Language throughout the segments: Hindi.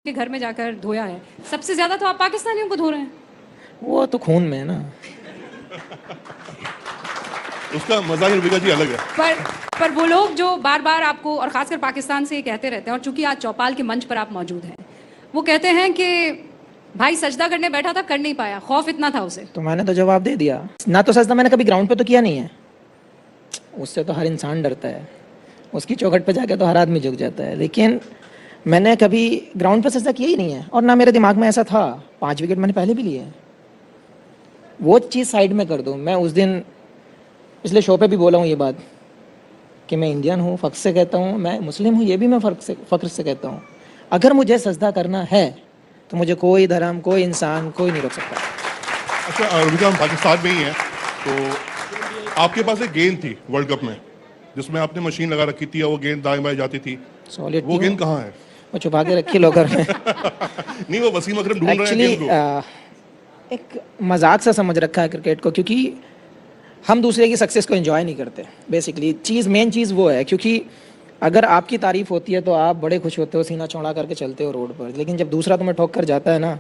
के घर में जाकर धोया है, सबसे ज्यादा तो आप पाकिस्तानियों को धो रहे हैं। वो तो खून में है ना। उसका मजा ही रफीका जी अलग है। पर वो लोग जो बार बार आपको और खासकर पाकिस्तान से ये कहते रहते हैं, और चूंकि आज चौपाल के मंच पर आप मौजूद हैं, वो कहते हैं कि भाई सजदा करने बैठा था, कर नहीं पाया, खौफ इतना था उसे। तो मैंने तो जवाब दे दिया ना। तो सजदा मैंने कभी ग्राउंड पे तो किया नहीं है। उससे तो हर इंसान डरता है, उसकी चौखट पे जाके तो हर आदमी झुक जाता है। लेकिन मैंने कभी ग्राउंड पे सजदा किया ही नहीं है, और ना मेरे दिमाग में ऐसा था। 5 विकेट मैंने पहले भी लिए हैं। वो चीज़ साइड में कर दूँ। मैं उस दिन पिछले शो पे भी बोला हूँ ये बात कि मैं इंडियन हूँ, फ़ख्र से कहता हूँ। मैं मुस्लिम हूँ, ये भी मैं फ़ख्र से कहता हूँ। अगर मुझे सजदा करना है तो मुझे कोई धर्म, कोई इंसान, कोई नहीं रोक सकता। अच्छा रफीका, हम पाकिस्तान में ही हैं, तो आपके पास एक गेंद थी वर्ल्ड कप में जिसमें आपने मशीन लगा रखी थी और वो गेंद दाएं बाएं जाती थी। सॉलिड वो गेंद कहाँ है? वो छुपा के रखी लॉकर में। नहीं, वो वसीम अकरम ढूंढ रहे हैं एक्चुअली गेंद को। एक मजाक सा समझ रखा है क्रिकेट को, क्योंकि हम दूसरे की सक्सेस को एंजॉय नहीं करते। बेसिकली मेन चीज़ वो है, क्योंकि अगर आपकी तारीफ होती है तो आप बड़े खुश होते हो, सीना चौड़ा करके चलते हो रोड पर। लेकिन जब दूसरा तुम्हें ठोक कर जाता है ना,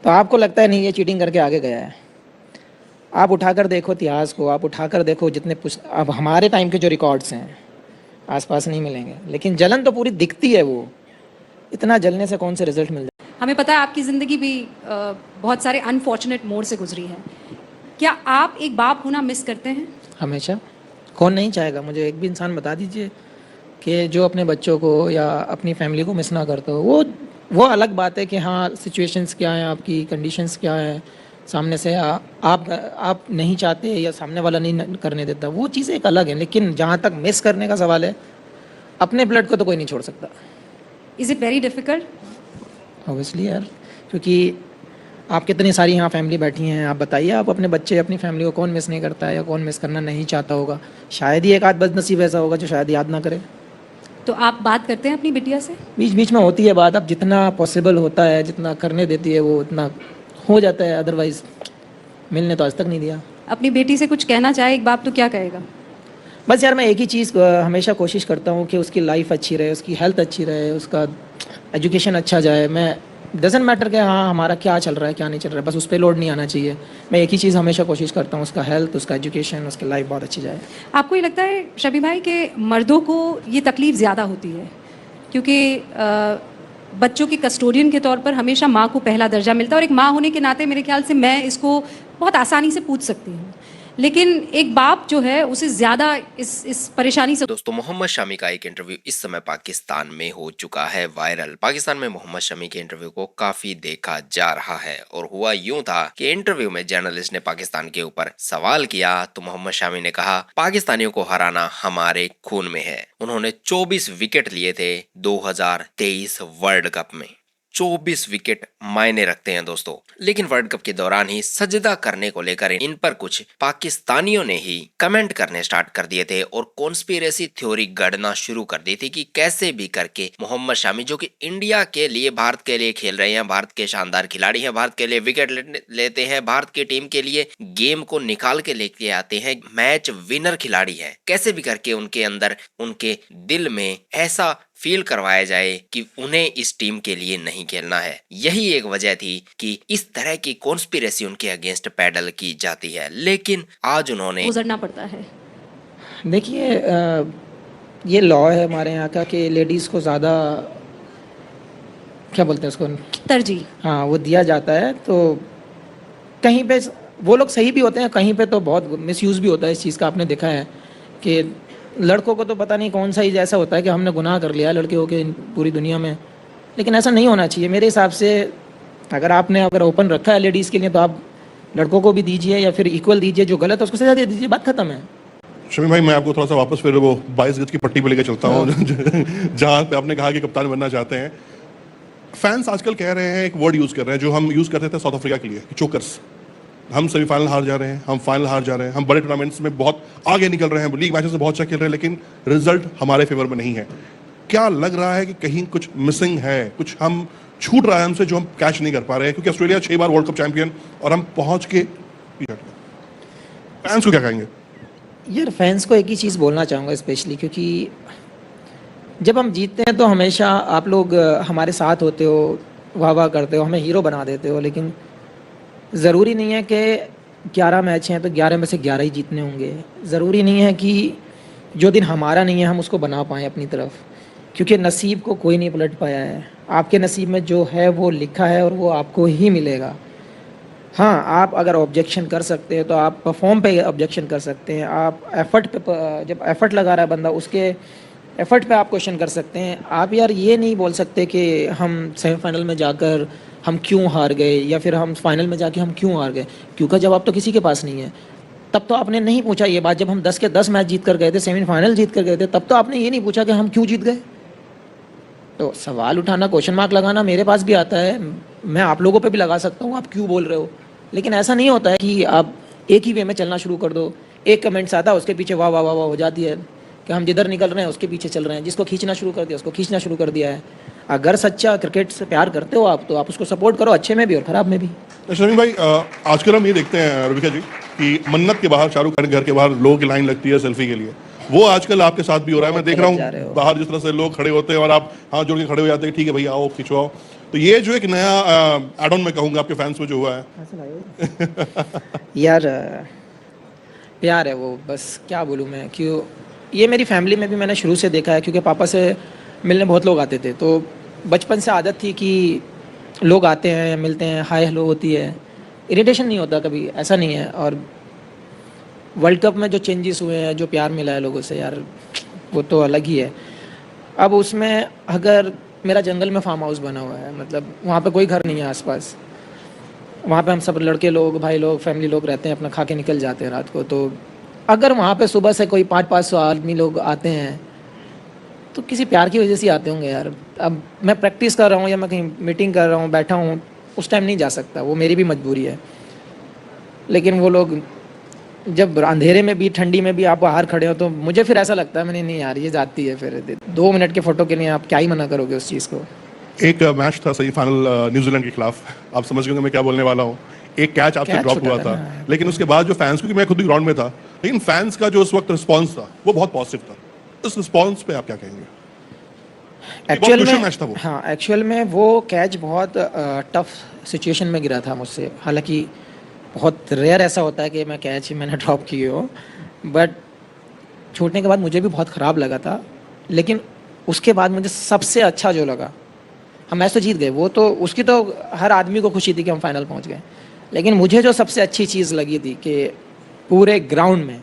तो आपको लगता है नहीं, ये चीटिंग करके आगे गया है। आप उठाकर देखो इतिहास को, आप उठाकर देखो जितने अब हमारे टाइम के जो रिकॉर्ड्स हैं आसपास नहीं मिलेंगे। लेकिन जलन तो पूरी दिखती है। वो इतना जलने से कौन से रिजल्ट मिल जाए। हमें पता है आपकी ज़िंदगी भी बहुत सारे अनफॉर्चुनेट मोड़ से गुजरी है। क्या आप एक बाप होना मिस करते हैं? हमेशा। कौन नहीं चाहेगा? मुझे एक भी इंसान बता दीजिए कि जो अपने बच्चों को या अपनी फैमिली को मिस ना करता हो। वो अलग बात है कि हाँ, सिचुएशंस क्या हैं, आपकी कंडीशंस क्या हैं, सामने से आप नहीं चाहते या सामने वाला नहीं करने देता, वो चीज़ें एक अलग है। लेकिन जहाँ तक मिस करने का सवाल है, अपने ब्लड को तो कोई नहीं छोड़ सकता। Is it very difficult? Obviously यार, क्योंकि आप कितनी सारी यहाँ फैमिली बैठी हैं। आप बताइए, आप अपने बच्चे, अपनी फैमिली को कौन मिस नहीं करता है या कौन मिस करना नहीं चाहता होगा? शायद ही एक आध बदनसीब ऐसा होगा जो शायद याद ना करे। तो आप बात करते हैं अपनी बिटिया से? बीच बीच में होती है बात। अब जितना पॉसिबल होता है, जितना करने देती है, वो उतना हो जाता है। अदरवाइज मिलने तो आज तक नहीं दिया। अपनी बेटी से कुछ कहना चाहे एक बाप तो क्या कहेगा? बस यार, मैं एक ही चीज़ हमेशा कोशिश करता हूँ कि उसकी लाइफ अच्छी रहे, उसकी हेल्थ अच्छी रहे, उसका एजुकेशन अच्छा जाए। मैं डजेंट मैटर कि हाँ हमारा क्या चल रहा है क्या नहीं चल रहा है, बस उस पर लोड नहीं आना चाहिए। मैं एक ही चीज़ हमेशा कोशिश करता हूँ, उसका हेल्थ, उसका एजुकेशन, उसकी लाइफ बहुत अच्छी जाए। आपको ये लगता है शबी भाई कि मर्दों को ये तकलीफ़ ज़्यादा होती है क्योंकि बच्चों की कस्टोडियन के तौर पर हमेशा माँ को पहला दर्जा मिलता है? और एक माँ होने के नाते मेरे ख्याल से मैं इसको बहुत आसानी से पूछ सकती हूँ, लेकिन एक बाप जो है उसे ज़्यादा इस परेशानी से। दोस्तों, मोहम्मद शमी का एक इंटरव्यू इस समय पाकिस्तान में हो चुका है वायरल। पाकिस्तान में मोहम्मद शमी के इंटरव्यू को काफी देखा जा रहा है, और हुआ यूं था कि इंटरव्यू में जर्नलिस्ट ने पाकिस्तान के ऊपर सवाल किया तो मोहम्मद शमी ने कहा, पाकिस्तानियों को हराना हमारे खून में है। उन्होंने 24 विकेट लिए थे 2023 वर्ल्ड कप में। 24 विकेट मायने रखते हैं दोस्तों। लेकिन वर्ल्ड कप के दौरान ही सजदा करने को लेकर इन पर कुछ पाकिस्तानियों ने ही कमेंट करने स्टार्ट कर दिए थे और कॉन्स्पिरेसी थ्योरी गढ़ना शुरू कर दी थी कि कैसे भी करके मोहम्मद शमी, जो कि इंडिया के लिए, भारत के लिए खेल रहे हैं, भारत के शानदार खिलाड़ी हैं, भारत के लिए विकेट लेते हैं, भारत की टीम के लिए गेम को निकाल के लेके आते हैं, मैच विनर खिलाड़ी है, कैसे भी करके उनके अंदर, उनके दिल में ऐसा फील करवाया जाए कि उन्हें इस टीम के लिए नहीं खेलना है। यही एक वजह थी कि इस तरह की कॉन्स्पिरेसी उनके अगेंस्ट पैडल की जाती है। लेकिन आज उन्होंने गुजरना पड़ता है। देखिए, ये लॉ है हमारे यहाँ का कि लेडीज़ को ज़्यादा, क्या बोलते हैं उसको, तरजीह। हाँ, वो दिया जाता है। तो कहीं पे वो लोग सही भी होते हैं, कहीं पे तो बहुत मिसयूज़ भी होता है इस चीज़ का। आपने देखा है कि लड़कों को तो पता नहीं कौन सा ही ऐसा होता है कि हमने गुनाह कर लिया लड़के हो के पूरी दुनिया में। लेकिन ऐसा नहीं होना चाहिए मेरे हिसाब से। अगर ओपन रखा है लेडीज़ के लिए, तो आप लड़कों को भी दीजिए या फिर इक्वल दीजिए। जो गलत है उसको सजा दे दीजिए, बात खत्म है। शमी भाई, मैं आपको थोड़ा सा वापस फिर वो 22 गज की पट्टी पे लेके चलता हूँ जहाँ पे आपने कहा कि कप्तान बनना चाहते हैं। फैंस आजकल कह रहे हैं, एक वर्ड यूज कर रहे हैं जो हम यूज करते थे साउथ अफ्रीका के लिए, चोकर्स। हम सेमीफाइनल हार जा रहे हैं, हम फाइनल हार जा रहे हैं, हम बड़े टूर्नामेंट्स में बहुत आगे निकल रहे हैं, लीग मैचेस में बहुत अच्छा खेल रहे हैं, लेकिन रिजल्ट हमारे फेवर में नहीं है। क्या लग रहा है कि कहीं कुछ मिसिंग है, कुछ हम छूट रहा है हमसे जो हम कैच नहीं कर पा रहे हैं? क्योंकि ऑस्ट्रेलिया 6 बार वर्ल्ड कप चैंपियन और हम पहुंच के फैंस को क्या कहेंगे? यार, फैंस को एक ही चीज़ बोलना चाहूँगा स्पेशली, क्योंकि जब हम जीतते हैं तो हमेशा आप लोग हमारे साथ होते हो, वाह वाह करते हो, हमें हीरो बना देते हो, लेकिन ज़रूरी नहीं है कि 11 मैच हैं तो 11 में से 11 ही जीतने होंगे। ज़रूरी नहीं है कि जो दिन हमारा नहीं है हम उसको बना पाएँ अपनी तरफ, क्योंकि नसीब को कोई नहीं पलट पाया है। आपके नसीब में जो है वो लिखा है और वो आपको ही मिलेगा। हाँ, आप अगर ऑब्जेक्शन कर सकते हैं तो आप परफॉर्म पे ऑब्जेक्शन कर सकते हैं। आप एफ़र्ट पे जब एफ़र्ट लगा रहा है बंदा, उसके एफ़र्ट पे आप क्वेश्चन कर सकते हैं। आप यार ये नहीं बोल सकते कि हम सेमीफाइनल में जाकर हम क्यों हार गए, या फिर हम फाइनल में जाके हम क्यों हार गए, क्योंकि जवाब तो किसी के पास नहीं है। तब तो आपने नहीं पूछा ये बात, जब हम 10 के 10 मैच जीत कर गए थे, सेमीफाइनल जीत कर गए थे, तब तो आपने ये नहीं पूछा कि हम क्यों जीत गए। तो सवाल उठाना, क्वेश्चन मार्क लगाना मेरे पास भी आता है, मैं आप लोगों पे भी लगा सकता हूँ, आप क्यों बोल रहे हो। लेकिन ऐसा नहीं होता है कि आप एक ही वे में चलना शुरू कर दो। एक कमेंट्स आता है उसके पीछे वाह वाह वाह वाह हो जाती है कि हम जिधर निकल रहे हैं उसके पीछे चल रहे हैं, जिसको खींचना शुरू कर दिया उसको खींचना शुरू कर दिया है। अगर सच्चा क्रिकेट से प्यार करते हो आप, तो आप उसको सपोर्ट करो, अच्छे में भी और ख़राब में भी। शमीम भाई, आजकल हम ये देखते हैं रविका जी कि मन्नत के बाहर, शाहरुख खान के घर के बाहर लोगों की लाइन लगती है सेल्फी के लिए। वो आजकल आपके साथ भी हो रहा है, मैं देख रहा हूँ बाहर जिस तरह से लोग खड़े होते हैं और आप हाथ जोड़ के खड़े हो जाते हैं, ठीक है भैया आओ खिंचवाओ। तो ये जो एक नया एड ऑन मैं कहूँगा आपके फैंस में जो हुआ है यार प्यार है वो, बस क्या बोलूँ मैं। क्यों, ये मेरी फैमिली में भी मैंने शुरू से देखा है, क्योंकि पापा से मिलने बहुत लोग आते थे, तो बचपन से आदत थी कि लोग आते हैं मिलते हैं, हाय हेलो होती है, इरिटेशन नहीं होता कभी, ऐसा नहीं है। और वर्ल्ड कप में जो चेंजेस हुए हैं, जो प्यार मिला है लोगों से, यार वो तो अलग ही है। अब उसमें अगर मेरा जंगल में फार्म हाउस बना हुआ है, मतलब वहाँ पे कोई घर नहीं है आसपास, वहाँ पे हम सब लड़के लोग, भाई लोग, फैमिली लोग रहते हैं, अपना खा के निकल जाते हैं रात को। तो अगर वहाँ पे सुबह से कोई 500-500 आदमी लोग आते हैं तो किसी प्यार की वजह से ही आते होंगे यार। अब मैं प्रैक्टिस कर रहा हूँ या मैं कहीं मीटिंग कर रहा हूँ, बैठा हूँ, उस टाइम नहीं जा सकता, वो मेरी भी मजबूरी है। लेकिन वो लोग जब अंधेरे में भी, ठंडी में भी आप बाहर खड़े हो, तो मुझे फिर ऐसा लगता है, मैंने नहीं यार ये जाती है। फिर 2 मिनट के फ़ोटो के लिए आप क्या ही मना करोगे उस चीज़ को। एक मैच था सेमीफाइनल न्यूजीलैंड के खिलाफ, आप समझ गए मैं क्या बोलने वाला हूँ। एक कैच आपसे ड्रॉप हुआ था, लेकिन उसके बाद जो फैंस, क्योंकि मैं खुद भी ग्राउंड में था, लेकिन फैंस का जो उस वक्त रिस्पांस था वो बहुत पॉजिटिव था। उस रिस्पांस पे आप क्या कहेंगे? एक्चुअल में मैच था वो। हाँ, एक्चुअल में वो कैच बहुत टफ सिचुएशन में गिरा था मुझसे। हालांकि बहुत रेयर ऐसा होता है कि मैं कैच मैंने ड्रॉप किए हो, बट छूटने के बाद मुझे भी बहुत ख़राब लगा था। लेकिन उसके बाद मुझे सबसे अच्छा जो लगा, हम मैच तो जीत गए, वो तो उसकी तो हर आदमी को खुशी थी कि हम फाइनल पहुंच गए, लेकिन मुझे जो सबसे अच्छी चीज़ लगी थी कि पूरे ग्राउंड में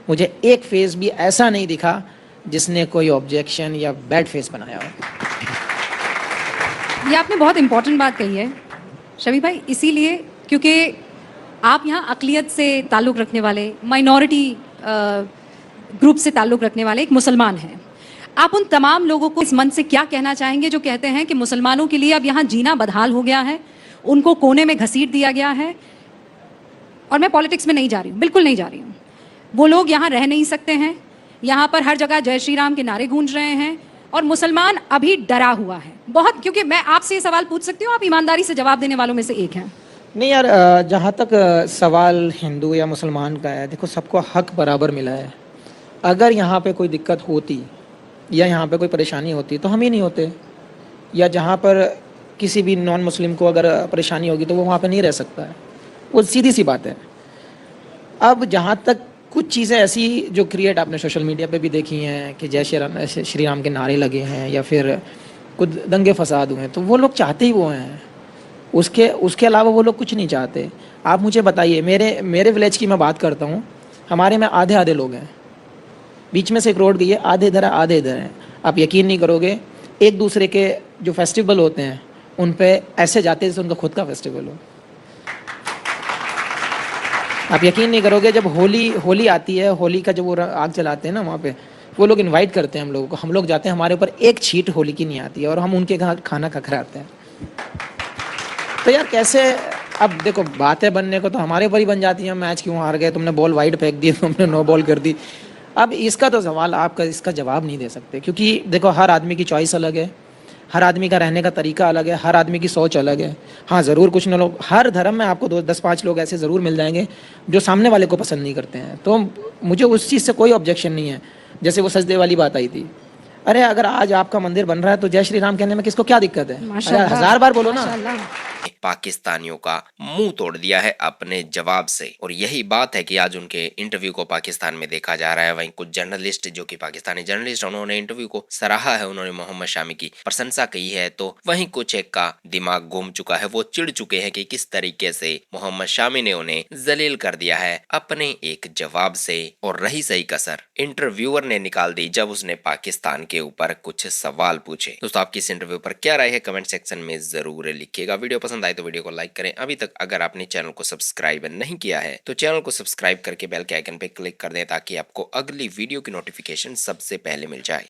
मुझे एक फेस भी ऐसा नहीं दिखा जिसने कोई ऑब्जेक्शन या बैड फेस बनाया हो। ये आपने बहुत इंपॉर्टेंट बात कही है शमी भाई, इसीलिए क्योंकि आप यहाँ अक़लियत से ताल्लुक़ रखने वाले, माइनॉरिटी ग्रुप से ताल्लुक़ रखने वाले एक मुसलमान हैं। आप उन तमाम लोगों को इस मन से क्या कहना चाहेंगे जो कहते हैं कि मुसलमानों के लिए अब यहाँ जीना बदहाल हो गया है, उनको कोने में घसीट दिया गया है। और मैं पॉलिटिक्स में नहीं जा रही हूँ, बिल्कुल नहीं जा रही हूँ। वो लोग यहाँ रह नहीं सकते हैं, यहाँ पर हर जगह जय श्री राम के नारे गूंज रहे हैं और मुसलमान अभी डरा हुआ है बहुत। क्योंकि मैं आपसे ये सवाल पूछ सकती हूँ, आप ईमानदारी से जवाब देने वालों में से एक हैं। नहीं यार, जहाँ तक सवाल हिंदू या मुसलमान का है, देखो सबको हक बराबर मिला है। अगर यहाँ पे कोई दिक्कत होती या यहाँ पे कोई परेशानी होती तो हम ही नहीं होते, या जहाँ पर किसी भी नॉन मुस्लिम को अगर परेशानी होगी तो वो वहाँ पे नहीं रह सकता है। वो सीधी सी बात है। अब जहाँ तक कुछ चीज़ें ऐसी जो क्रिएट आपने सोशल मीडिया पे भी देखी हैं कि जय श्री राम के नारे लगे हैं या फिर कुछ दंगे फसाद हुए हैं, तो वो लोग चाहते ही वो हैं, उसके अलावा वो लोग कुछ नहीं चाहते। आप मुझे बताइए, मेरे विलेज की मैं बात करता हूँ, हमारे में आधे लोग हैं, बीच में से एक रोड गई है, आधे इधर है आधे इधर हैं। आप यकीन नहीं करोगे, एक दूसरे के जो फेस्टिवल होते हैं उन पे ऐसे जाते हैं जैसे उनका खुद का फेस्टिवल हो। आप यकीन नहीं करोगे, जब होली आती है, होली का जब वो आग जलाते हैं ना, वहाँ पे वो लोग इनवाइट करते हैं हम लोगों को, हम लोग जाते हैं, हमारे ऊपर एक छींट होली की नहीं आती है और हम उनके घर खाना खखराते हैं। तो यार कैसे, अब देखो बातें बनने को तो हमारे ऊपर ही बन जाती हैं, मैच क्यों हार गए, तुमने बॉल वाइड फेंक दी, तुमने नो बॉल कर दी। अब इसका तो सवाल आपका इसका जवाब नहीं दे सकते, क्योंकि देखो हर आदमी की चॉइस अलग है, हर आदमी का रहने का तरीका अलग है, हर आदमी की सोच अलग है। हाँ ज़रूर कुछ न लोग, हर धर्म में आपको 10-5 लोग ऐसे ज़रूर मिल जाएंगे जो सामने वाले को पसंद नहीं करते हैं। तो मुझे उस चीज़ से कोई ऑब्जेक्शन नहीं है। जैसे वो सजदे वाली बात आई थी, अरे अगर आज आपका मंदिर बन रहा है तो जय श्री राम कहने में किसको क्या दिक्कत है? अरे माशाल्लाह, 1000 बार बोलो ना। माशाल्लाह। पाकिस्तानियों का मुंह तोड़ दिया है अपने जवाब से, और यही बात है कि आज उनके इंटरव्यू को पाकिस्तान में देखा जा रहा है। वहीं कुछ जर्नलिस्ट जो कि पाकिस्तानी जर्नलिस्ट, उन्होंने इंटरव्यू को सराहा है, उन्होंने मोहम्मद शामी की प्रशंसा की है। तो वहीं कुछ एक का दिमाग घूम चुका है, वो चिढ़ चुके हैं कि किस तरीके से मोहम्मद शामी ने उन्हें जलील कर दिया है अपने एक जवाब से। और रही सही कसर इंटरव्यूअर ने निकाल दी जब उसने पाकिस्तान के ऊपर कुछ सवाल पूछे। दोस्तों, आपकी इस इंटरव्यू पर क्या राय है कमेंट सेक्शन में जरूर लिखिएगा। वीडियो पसंद आए तो वीडियो को लाइक करें। अभी तक अगर आपने चैनल को सब्सक्राइब नहीं किया है तो चैनल को सब्सक्राइब करके बेल के आइकन पे क्लिक कर दें ताकि आपको अगली वीडियो की नोटिफिकेशन सबसे पहले मिल जाए।